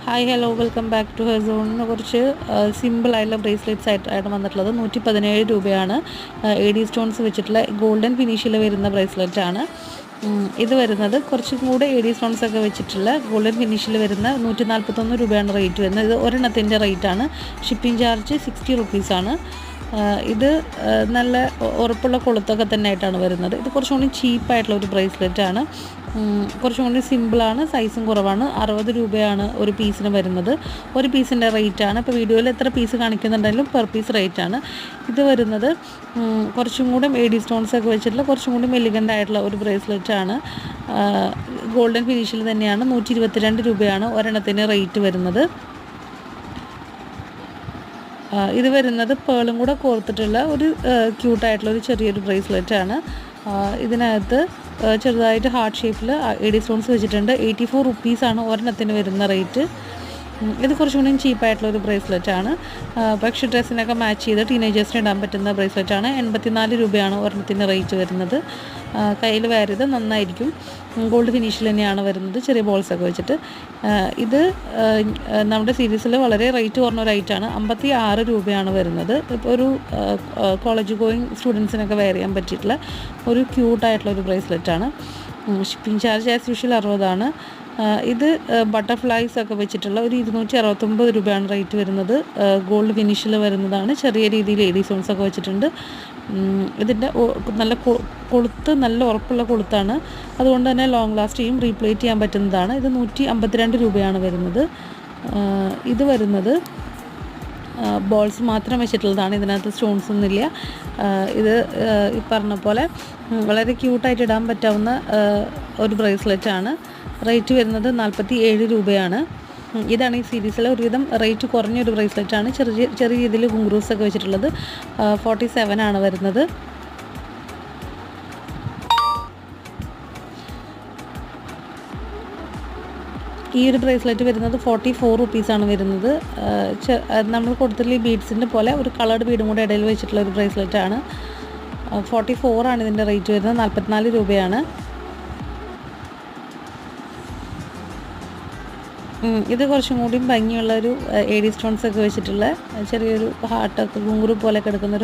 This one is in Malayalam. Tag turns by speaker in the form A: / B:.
A: Hi hello welcome back to hair സോണിന് കുറച്ച് സിമ്പിളായിട്ടുള്ള ബ്രേസ്ലെറ്റ്സ് ആയിട്ടാണ് വന്നിട്ടുള്ളത്. 117 രൂപയാണ്. എ ഡി സ്റ്റോൺസ് വെച്ചിട്ടുള്ള ഗോൾഡൻ ഫിനിഷിൽ വരുന്ന ബ്രേസ്ലെറ്റാണ് ഇത് വരുന്നത്. കുറച്ചും കൂടെ എ ഡി സ്റ്റോൺസ് ഒക്കെ വെച്ചിട്ടുള്ള ഗോൾഡൻ ഫിനിഷിൽ വരുന്ന 141 രൂപയാണ് റേറ്റ് വരുന്നത്. ഇത് ഒരെണ്ണത്തിൻ്റെ റേറ്റാണ്. ഷിപ്പിംഗ് ചാർജ് 60 റുപ്പീസാണ്. ഇത് നല്ല ഉറപ്പുള്ള കൊളുത്തൊക്കെ തന്നെ ആയിട്ടാണ് വരുന്നത്. ഇത് കുറച്ചും കൂടി ചീപ്പായിട്ടുള്ള ഒരു ബ്രേസ്ലെറ്റാണ്. കുറച്ചും കൂടി സിമ്പിളാണ്, സൈസും കുറവാണ്. 60 രൂപയാണ് ഒരു പീസിന് വരുന്നത്. ഒരു പീസിൻ്റെ റേറ്റാണ്. ഇപ്പോൾ വീഡിയോയിൽ എത്ര പീസ് കാണിക്കുന്നുണ്ടെങ്കിലും പെർ പീസ് റേറ്റാണ്. ഇത് വരുന്നത് കുറച്ചും കൂടി എ ഡി സ്റ്റോൺസ് ഒക്കെ വെച്ചിട്ടുള്ള കുറച്ചും കൂടി എലിഗൻ്റ് ആയിട്ടുള്ള ഒരു ബ്രേസ്ലെറ്റാണ്. ഗോൾഡൻ ഫിനിഷിൽ തന്നെയാണ്. 122 രൂപയാണ് ഒരെണ്ണത്തിന് റേറ്റ് വരുന്നത്. ഇത് വരുന്നത് പേളും കൂടെ കോർത്തിട്ടുള്ള ഒരു ക്യൂട്ടായിട്ടുള്ള ഒരു ചെറിയൊരു ബ്രേസ്ലെറ്റാണ്. ഇതിനകത്ത് ചെറുതായിട്ട് ഹാർട്ട് ഷേപ്പിൽ എ ഡി സ്റ്റോൺസ് വെച്ചിട്ടുണ്ട്. 84 റുപ്പീസാണ് ഒരെണ്ണത്തിന് വരുന്ന റേറ്റ്. ഇത് കുറച്ചും കൂടി ചീപ്പായിട്ടുള്ള ഒരു ബ്രേസ്ലെറ്റാണ്. പക്ഷേ ഡ്രസ്സിനൊക്കെ മാച്ച് ചെയ്ത് ടീനേജേഴ്സിന് ഇടാൻ പറ്റുന്ന ബ്രേസ്ലെറ്റാണ്. 84 രൂപയാണ് ഒരെണ്ണത്തിന് റേറ്റ് വരുന്നത്. കയ്യിൽ വെയർ ചെയ്ത് നന്നായിരിക്കും. ഗോൾഡ് ഫിനിഷിൽ തന്നെയാണ് വരുന്നത്, ചെറിയ ബോൾസൊക്കെ വെച്ചിട്ട്. ഇത് നമ്മുടെ സീരീസിൽ വളരെ റേറ്റ് കുറഞ്ഞ ഒരു ഐറ്റാണ്. 56 രൂപയാണ് വരുന്നത്. ഇപ്പോൾ ഒരു കോളേജ് ഗോയിങ് സ്റ്റുഡൻസിനൊക്കെ വെയർ ചെയ്യാൻ പറ്റിയിട്ടുള്ള ഒരു ക്യൂട്ടായിട്ടുള്ള ഒരു ബ്രേസ്ലെറ്റാണ്. ഷിപ്പിംഗ് ചാർജ് ആസ് യൂഷ്വൽ 60 ഇത് ബട്ടർഫ്ലൈസ് ഒക്കെ വെച്ചിട്ടുള്ള ഒരു 269 രൂപയാണ് റേറ്റ് വരുന്നത്. ഗോൾഡ് ഫിനിഷിൽ വരുന്നതാണ്. ചെറിയ രീതിയിൽ എ ഡി സ്റ്റോൺസ് ഒക്കെ വെച്ചിട്ടുണ്ട്. ഇതിൻ്റെ നല്ല കൊളുത്ത് നല്ല ഉറപ്പുള്ള കൊളുത്താണ്. അതുകൊണ്ട് തന്നെ ലോങ് ലാസ്റ്റ് ചെയ്യും, റീപ്ലേറ്റ് ചെയ്യാൻ പറ്റുന്നതാണ്. ഇത് 152 രൂപയാണ് വരുന്നത്. ഇത് വരുന്നത് ബോൾസ് മാത്രം വെച്ചിട്ടുള്ളതാണ്. ഇതിനകത്ത് സ്റ്റോൺസ് ഒന്നുമില്ല. ഇത് ഈ പറഞ്ഞ പോലെ വളരെ ക്യൂട്ടായിട്ട് ഇടാൻ പറ്റാവുന്ന ഒരു ബ്രേസ്ലെറ്റാണ്. റേറ്റ് വരുന്നത് 47 രൂപയാണ്. ഇതാണ് ഈ സീരീസിലെ ഒരുവിധം റേറ്റ് കുറഞ്ഞൊരു ബ്രേസ്ലെറ്റാണ്. ചെറിയ രീതിയിൽ ഗുങ്കൂറൂസ് ഒക്കെ വെച്ചിട്ടുള്ളത്. 47 ആണ് വരുന്നത്. ഈ ഒരു ബ്രേസ്ലെറ്റ് വരുന്നത് 44 റുപ്പീസാണ് വരുന്നത്. നമ്മൾ കൊടുത്തിട്ടുള്ള ഈ ബീഡ്സിൻ്റെ പോലെ ഒരു കളർഡ് ബീഡും കൂടെ ഇടയിൽ വെച്ചിട്ടുള്ള ഒരു ബ്രേസ്ലെറ്റാണ്. 44 ആണ് ഇതിൻ്റെ റേറ്റ് വരുന്നത്. 44 രൂപയാണ്. ഇത് കുറച്ചും കൂടി ഭംഗിയുള്ളൊരു എ ഡി സ്റ്റോൺസ് ഒക്കെ വെച്ചിട്ടുള്ള ചെറിയൊരു ഹാർട്ടൊക്കെ ഗുങ്കുറു പോലെ കിടക്കുന്നൊരു